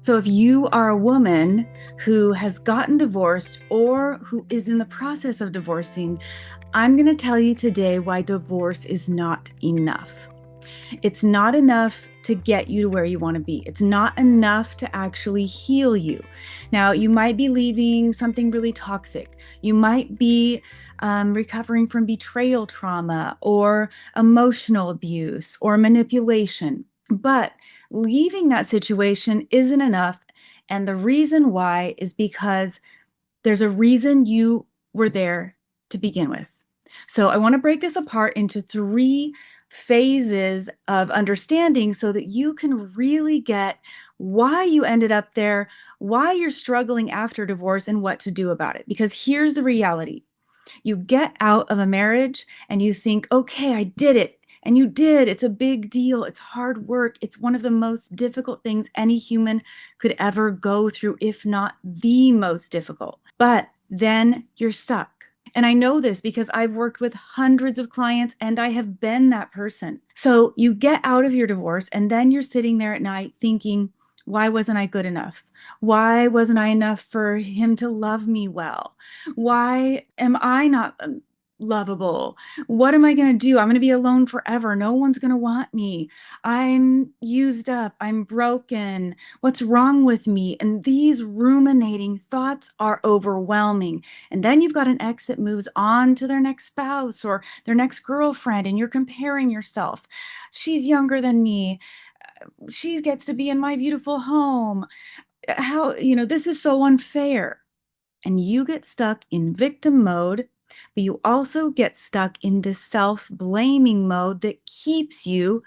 So, if you are a woman who has gotten divorced or who is in the process of divorcing, I'm going to tell you today why divorce is not enough. It's not enough to get you to where you want to be. It's not enough to actually heal you. Now, you might be leaving something really toxic. You might be recovering from betrayal trauma or emotional abuse or manipulation. But leaving that situation isn't enough. And the reason why is because there's a reason you were there to begin with. So I want to break this apart into three phases of understanding so that you can really get why you ended up there, why you're struggling after divorce, and what to do about it. Because here's the reality: you get out of a marriage and you think, okay, I did it. And you did. It's a big deal. It's hard work. It's one of the most difficult things any human could ever go through, if not the most difficult. But then you're stuck. And I know this because I've worked with hundreds of clients and I have been that person. So you get out of your divorce and then you're sitting there at night thinking, why wasn't I good enough? Why wasn't I enough for him to love me well? Why am I not lovable? What am I going to do? I'm going to be alone forever. No one's going to want me. I'm used up. I'm broken. What's wrong with me? And these ruminating thoughts are overwhelming. And then you've got an ex that moves on to their next spouse or their next girlfriend, and you're comparing yourself. She's younger than me. She gets to be in my beautiful home. This is so unfair. And you get stuck in victim mode, but you also get stuck in this self-blaming mode that keeps you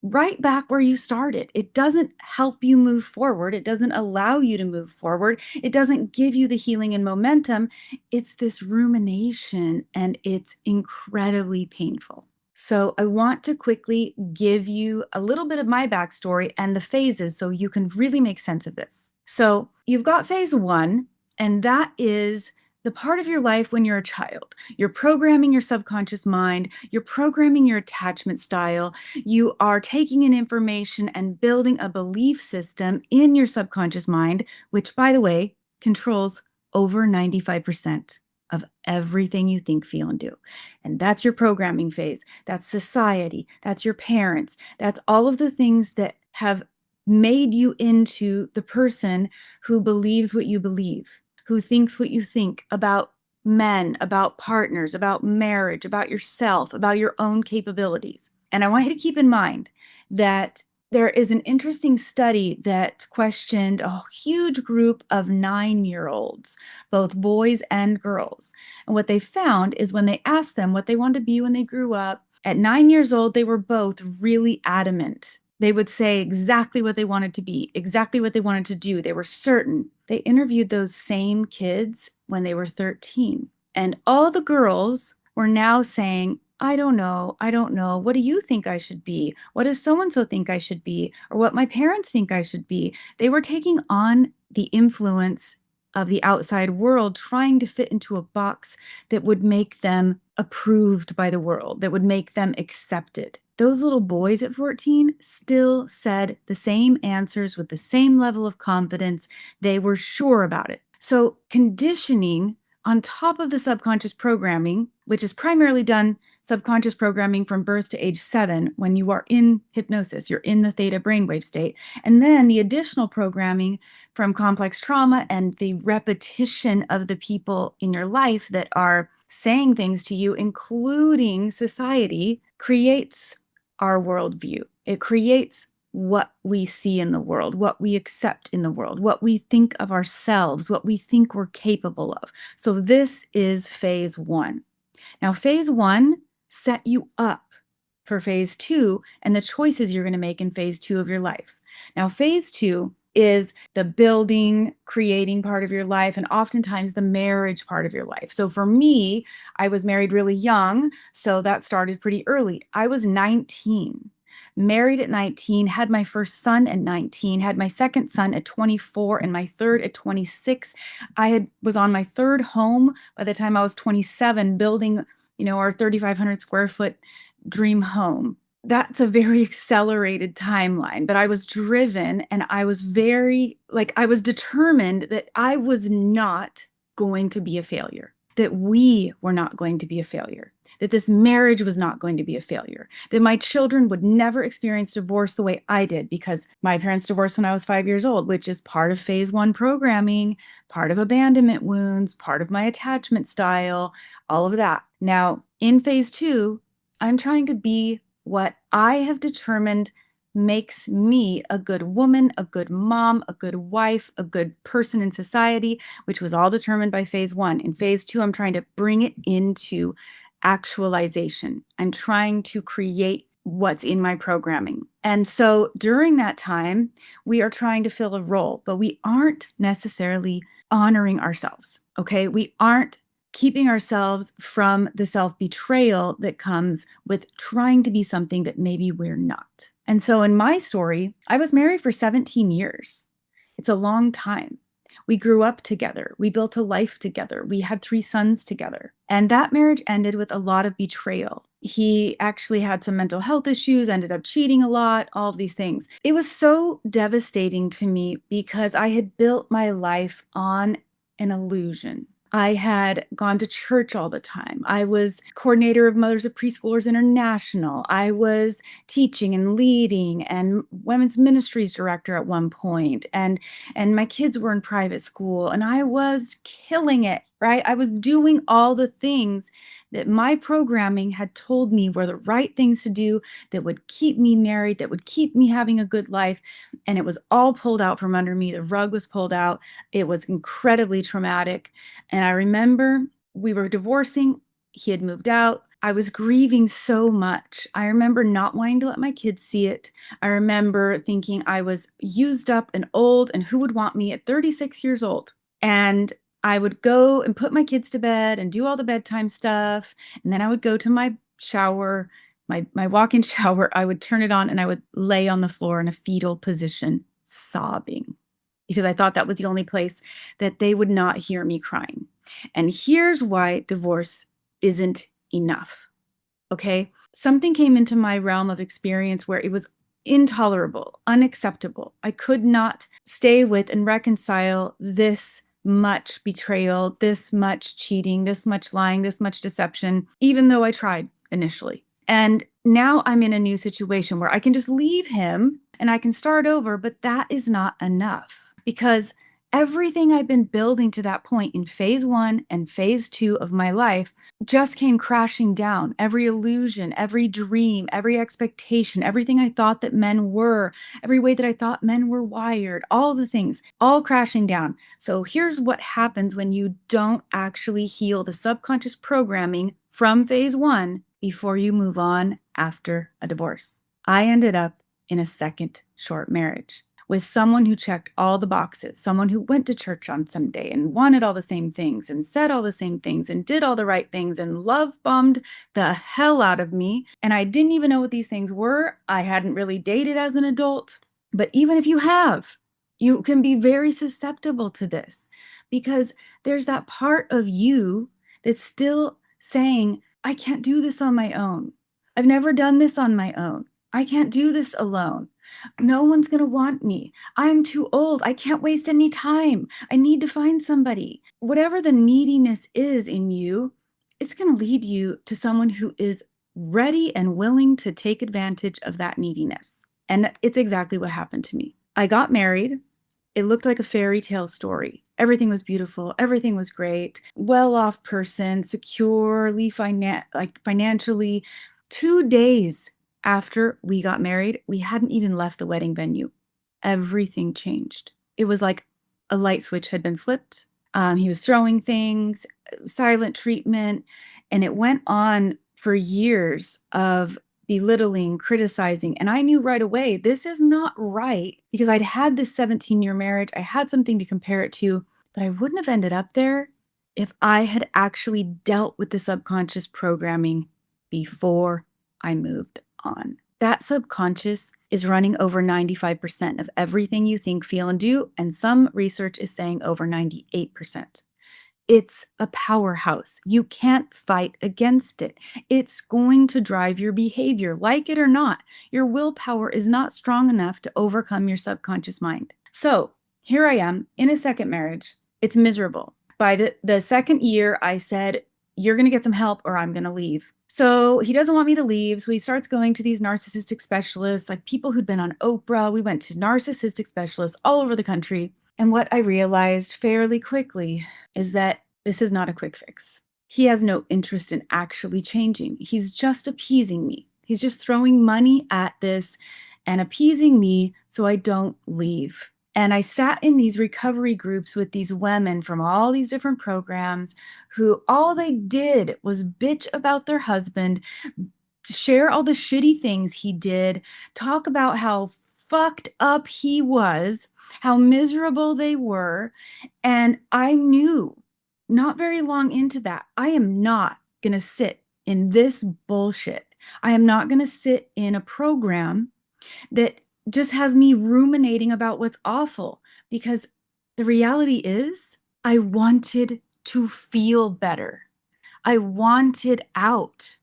right back where you started. It doesn't help you move forward. It doesn't allow you to move forward. It doesn't give you the healing and momentum. It's this rumination, and it's incredibly painful. So I want to quickly give you a little bit of my backstory and the phases so you can really make sense of this. So you've got phase one, and that is the part of your life when you're a child. You're programming your subconscious mind, you're programming your attachment style, you are taking in information and building a belief system in your subconscious mind, which, by the way, controls over 95% of everything you think, feel, and do. And that's your programming phase. That's society. That's your parents. That's all of the things that have made you into the person who believes what you believe, who thinks what you think about men, about partners, about marriage, about yourself, about your own capabilities. And I want you to keep in mind that there is an interesting study that questioned a huge group of 9-year-olds, both boys and girls. And what they found is when they asked them what they wanted to be when they grew up, at 9 years old, they were both really adamant. They would say exactly what they wanted to be, exactly what they wanted to do. They were certain. They interviewed those same kids when they were 13. And all the girls were now saying, I don't know. I don't know. What do you think I should be? What does so and so think I should be? Or what my parents think I should be? They were taking on the influence of the outside world, trying to fit into a box that would make them approved by the world, that would make them accepted. Those little boys at 14 still said the same answers with the same level of confidence. They were sure about it. So conditioning on top of the subconscious programming, which is primarily done subconscious programming from birth to age 7, when you are in hypnosis, you're in the theta brainwave state. And then the additional programming from complex trauma and the repetition of the people in your life that are saying things to you, including society, creates our worldview. It creates what we see in the world, what we accept in the world, what we think of ourselves, what we think we're capable of. So this is phase one. Now, phase one set you up for phase two and the choices you're going to make in phase two of your life. Now, phase two is the building, creating part of your life, and oftentimes the marriage part of your life. So for me, I was married really young, so that started pretty early. I was 19. Married at 19, had my first son at 19, had my second son at 24, and my third at 26. Was on my third home by the time I was 27, building, our 3,500 square foot dream home. That's a very accelerated timeline, but I was driven and I was very I was determined that I was not going to be a failure, that we were not going to be a failure, that this marriage was not going to be a failure, that my children would never experience divorce the way I did because my parents divorced when I was 5 years old, which is part of phase one programming, part of abandonment wounds, part of my attachment style, all of that. Now, in phase two, I'm trying to be what I have determined makes me a good woman, a good mom, a good wife, a good person in society, which was all determined by phase one. In phase two, I'm trying to bring it into actualization. I'm trying to create what's in my programming. And so during that time, we are trying to fill a role, but we aren't necessarily honoring ourselves. Okay. We aren't keeping ourselves from the self-betrayal that comes with trying to be something that maybe we're not. And so in my story, I was married for 17 years. It's a long time. We grew up together. We built a life together. We had 3 sons together. And that marriage ended with a lot of betrayal. He actually had some mental health issues, ended up cheating a lot, all of these things. It was so devastating to me because I had built my life on an illusion. I had gone to church all the time. I was coordinator of Mothers of Preschoolers International. I was teaching and leading and women's ministries director at one point. And my kids were in private school and I was killing it, right? I was doing all the things that my programming had told me were the right things to do that would keep me married, that would keep me having a good life. And it was all pulled out from under me. The rug was pulled out. It was incredibly traumatic. And I remember we were divorcing. He had moved out. I was grieving so much. I remember not wanting to let my kids see it. I remember thinking I was used up and old, and who would want me at 36 years old? And I would go and put my kids to bed and do all the bedtime stuff. And then I would go to my shower, my walk-in shower. I would turn it on and I would lay on the floor in a fetal position, sobbing, because I thought that was the only place that they would not hear me crying. And here's why divorce isn't enough. Okay. Something came into my realm of experience where it was intolerable, unacceptable. I could not stay with and reconcile this much betrayal, this much cheating, this much lying, this much deception, even though I tried initially. And now I'm in a new situation where I can just leave him and I can start over, but that is not enough because everything I've been building to that point in phase one and phase two of my life just came crashing down. Every illusion, every dream, every expectation, everything I thought that men were, every way that I thought men were wired, all the things, all crashing down. So here's what happens when you don't actually heal the subconscious programming from phase one before you move on after a divorce. I ended up in a second short marriage with someone who checked all the boxes, someone who went to church on Sunday and wanted all the same things and said all the same things and did all the right things and love bombed the hell out of me. And I didn't even know what these things were. I hadn't really dated as an adult. But even if you have, you can be very susceptible to this because there's that part of you that's still saying, I can't do this on my own. I've never done this on my own. I can't do this alone. No one's going to want me. I'm too old. I can't waste any time. I need to find somebody. Whatever the neediness is in you, it's going to lead you to someone who is ready and willing to take advantage of that neediness. And it's exactly what happened to me. I got married. It looked like a fairy tale story. Everything was beautiful. Everything was great. Well-off person, securely, financially. 2 days after we got married, we hadn't even left the wedding venue. Everything changed. It was like a light switch had been flipped. He was throwing things, silent treatment, and it went on for years of belittling, criticizing. And I knew right away, this is not right because I'd had this 17-year marriage. I had something to compare it to, but I wouldn't have ended up there if I had actually dealt with the subconscious programming before I moved on. That subconscious is running over 95% of everything you think, feel, and do. And some research is saying over 98%. It's a powerhouse. You can't fight against it. It's going to drive your behavior, like it or not. Your willpower is not strong enough to overcome your subconscious mind. So here I am in a second marriage. It's miserable. By the second year, I said, you're going to get some help or I'm going to leave. So he doesn't want me to leave. So he starts going to these narcissistic specialists, like people who'd been on Oprah. We went to narcissistic specialists all over the country. And what I realized fairly quickly is that this is not a quick fix. He has no interest in actually changing. He's just appeasing me. He's just throwing money at this and appeasing me so I don't leave. And I sat in these recovery groups with these women from all these different programs who all they did was bitch about their husband, share all the shitty things he did, talk about how fucked up he was, how miserable they were. And I knew not very long into that, I am not going to sit in this bullshit. I am not going to sit in a program that just has me ruminating about what's awful, because the reality is I wanted to feel better. I wanted out.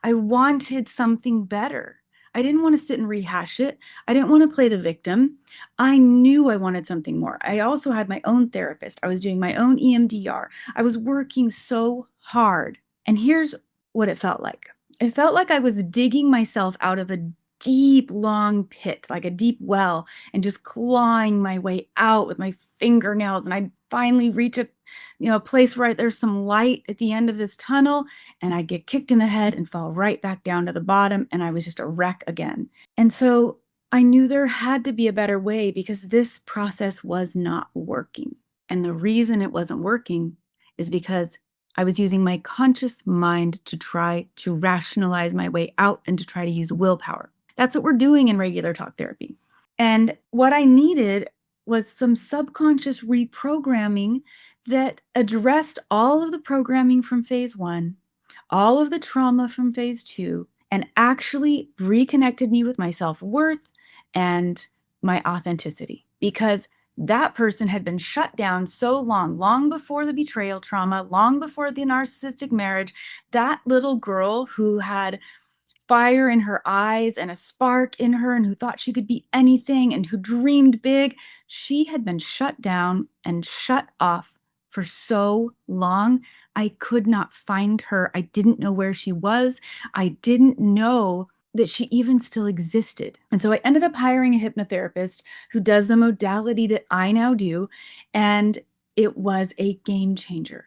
I wanted something better. I didn't want to sit and rehash it. I didn't want to play the victim. I knew I wanted something more. I also had my own therapist. I was doing my own EMDR. I was working so hard. And here's what it felt like. It felt like I was digging myself out of a deep, long pit, like a deep well, and just clawing my way out with my fingernails. And I'd finally reach a place where there's some light at the end of this tunnel, and I'd get kicked in the head and fall right back down to the bottom, and I was just a wreck again. And so I knew there had to be a better way, because this process was not working. And the reason it wasn't working is because I was using my conscious mind to try to rationalize my way out and to try to use willpower. That's what we're doing in regular talk therapy. And what I needed was some subconscious reprogramming that addressed all of the programming from phase 1, all of the trauma from phase 2, and actually reconnected me with my self-worth and my authenticity. Because that person had been shut down so long before the betrayal trauma, long before the narcissistic marriage. That little girl who had fire in her eyes and a spark in her, and who thought she could be anything and who dreamed big, she had been shut down and shut off for so long. I could not find her. I didn't know where she was. I didn't know that she even still existed. And so I ended up hiring a hypnotherapist who does the modality that I now do, and it was a game changer.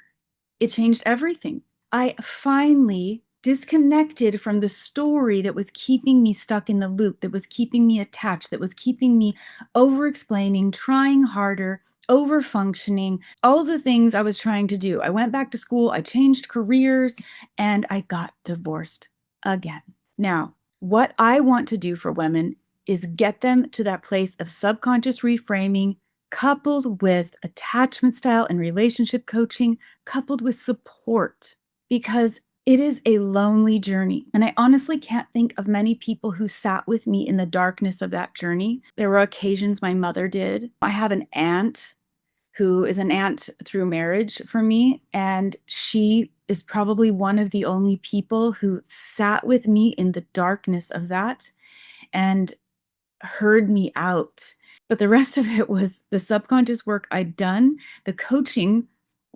It changed everything. I finally disconnected from the story that was keeping me stuck in the loop, that was keeping me attached, that was keeping me over-explaining, trying harder, over-functioning, all the things I was trying to do. I went back to school, I changed careers, and I got divorced again. Now, what I want to do for women is get them to that place of subconscious reframing, coupled with attachment style and relationship coaching, coupled with support, because it is a lonely journey. And I honestly can't think of many people who sat with me in the darkness of that journey. There were occasions my mother did. I have an aunt who is an aunt through marriage for me, and she is probably one of the only people who sat with me in the darkness of that and heard me out. But the rest of it was the subconscious work I'd done, the coaching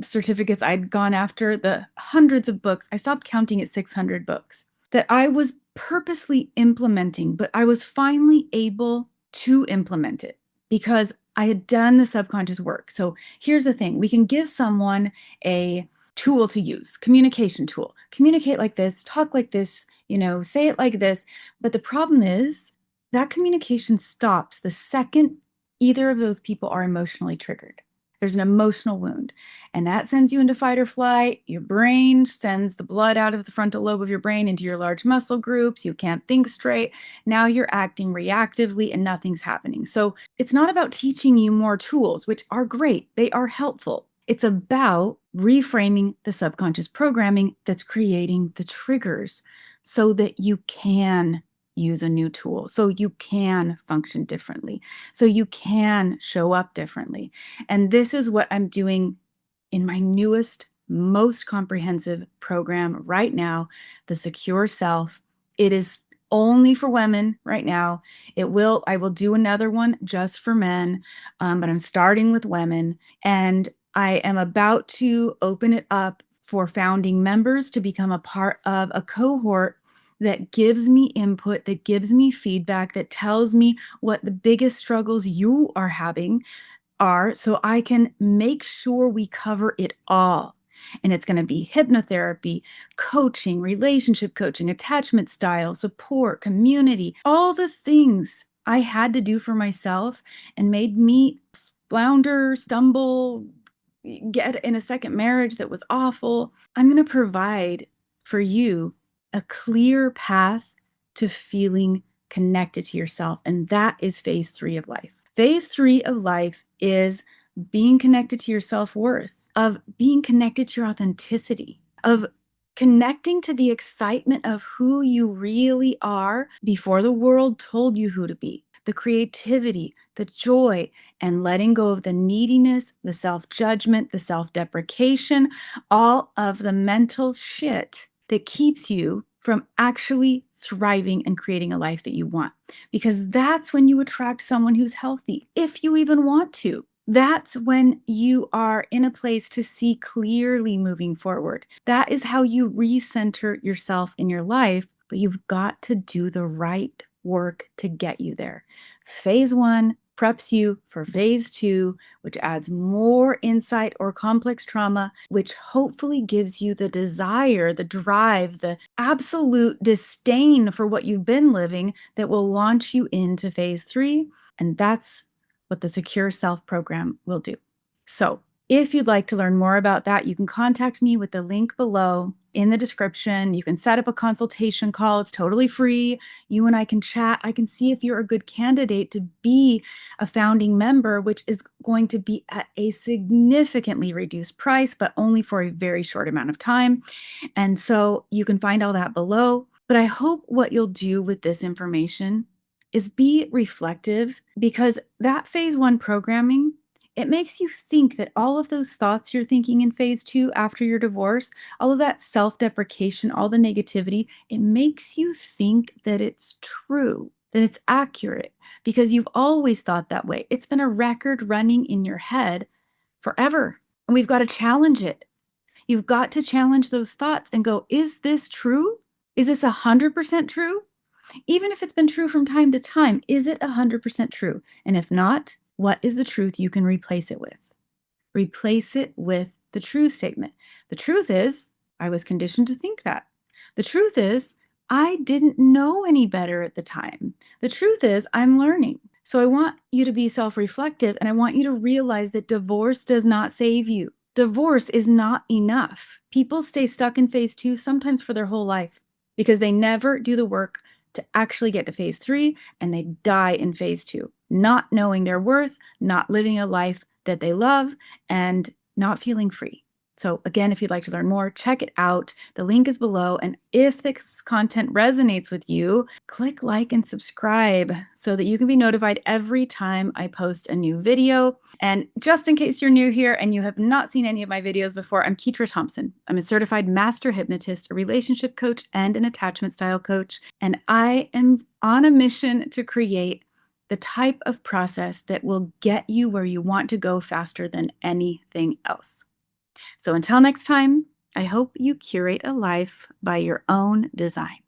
certificates I'd gone after, the hundreds of books. I stopped counting at 600 books that I was purposely implementing, but I was finally able to implement it because I had done the subconscious work. So here's the thing. We can give someone a tool to use, communication tool. Communicate like this, talk like this, say it like this. But the problem is that communication stops the second either of those people are emotionally triggered. There's an emotional wound, and that sends you into fight or flight. Your brain sends the blood out of the frontal lobe of your brain into your large muscle groups. You can't think straight. Now you're acting reactively and nothing's happening. So it's not about teaching you more tools, which are great. They are helpful. It's about reframing the subconscious programming that's creating the triggers so that you can use a new tool, so you can function differently, so you can show up differently. And this is what I'm doing in my newest, most comprehensive program right now, the Secure Self. It is only for women right now. I will do another one just for men, but I'm starting with women, and I am about to open it up for founding members to become a part of a cohort that gives me input, that gives me feedback, that tells me what the biggest struggles you are having are, so I can make sure we cover it all. And it's going to be hypnotherapy, coaching, relationship coaching, attachment style, support, community, all the things I had to do for myself and made me flounder, stumble, get in a second marriage that was awful. I'm going to provide for you a clear path to feeling connected to yourself. And that is phase 3 of life. Phase 3 of life is being connected to your self-worth, of being connected to your authenticity, of connecting to the excitement of who you really are before the world told you who to be, the creativity, the joy, and letting go of the neediness, the self-judgment, the self-deprecation, all of the mental shit that keeps you from actually thriving and creating a life that you want. Because that's when you attract someone who's healthy, if you even want to. That's when you are in a place to see clearly moving forward. That is how you recenter yourself in your life, but you've got to do the right work to get you there. Phase 1 preps you for phase 2, which adds more insight or complex trauma, which hopefully gives you the desire, the drive, the absolute disdain for what you've been living that will launch you into phase 3. And that's what the Secure Self program will do. So if you'd like to learn more about that, you can contact me with the link below in the description. You can set up a consultation call. It's totally free. You and I can chat. I can see if you're a good candidate to be a founding member, which is going to be at a significantly reduced price, but only for a very short amount of time. And so you can find all that below. But I hope what you'll do with this information is be reflective, because that phase 1 programming, it makes you think that all of those thoughts you're thinking in phase 2 after your divorce, all of that self-deprecation, all the negativity, it makes you think that it's true, that it's accurate, because you've always thought that way. It's been a record running in your head forever, and we've got to challenge it. You've got to challenge those thoughts and go, is this true? Is this 100% true? Even if it's been true from time to time, is it 100% true? And if not, what is the truth you can replace it with? Replace it with the true statement. The truth is, I was conditioned to think that. The truth is, I didn't know any better at the time. The truth is, I'm learning. So I want you to be self-reflective, and I want you to realize that divorce does not save you. Divorce is not enough. People stay stuck in phase 2 sometimes for their whole life because they never do the work to actually get to phase 3, and they die in phase 2, not knowing their worth, not living a life that they love, and not feeling free. So again, if you'd like to learn more, check it out. The link is below. And if this content resonates with you, click like and subscribe so that you can be notified every time I post a new video. And just in case you're new here and you have not seen any of my videos before, I'm Keetra Thompson. I'm a certified master hypnotist, a relationship coach, and an attachment style coach. And I am on a mission to create the type of process that will get you where you want to go faster than anything else. So until next time, I hope you curate a life by your own design.